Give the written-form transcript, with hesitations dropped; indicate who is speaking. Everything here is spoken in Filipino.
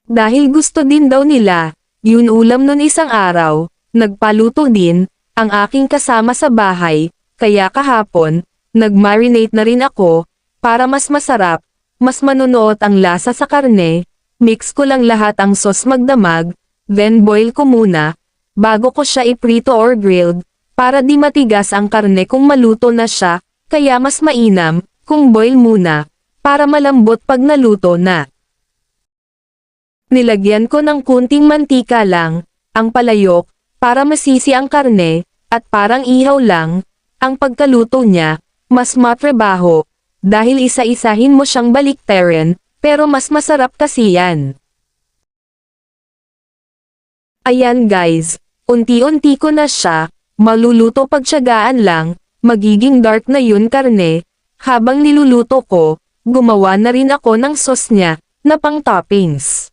Speaker 1: Dahil gusto din daw nila, yun ulam nun isang araw, nagpaluto din, ang aking kasama sa bahay, kaya kahapon, nag-marinate na rin ako, para mas masarap, mas manunuot ang lasa sa karne, mix ko lang lahat ang sauce magdamag, then boil ko muna, bago ko siya iprito or grilled, para di matigas ang karne kung maluto na siya, kaya mas mainam, kung boil muna, para malambot pag naluto na. Nilagyan ko ng kunting mantika lang, ang palayok, para masisi ang karne, at parang ihaw lang, ang pagkaluto niya, mas matrabaho, dahil isa-isahin mo siyang baliktarin, pero mas masarap kasi yan. Ayan guys, unti-unti ko na siya, maluluto pagtiyagaan lang, magiging dark na yun karne, habang niluluto ko, gumawa na rin ako ng sauce niya, na pang toppings.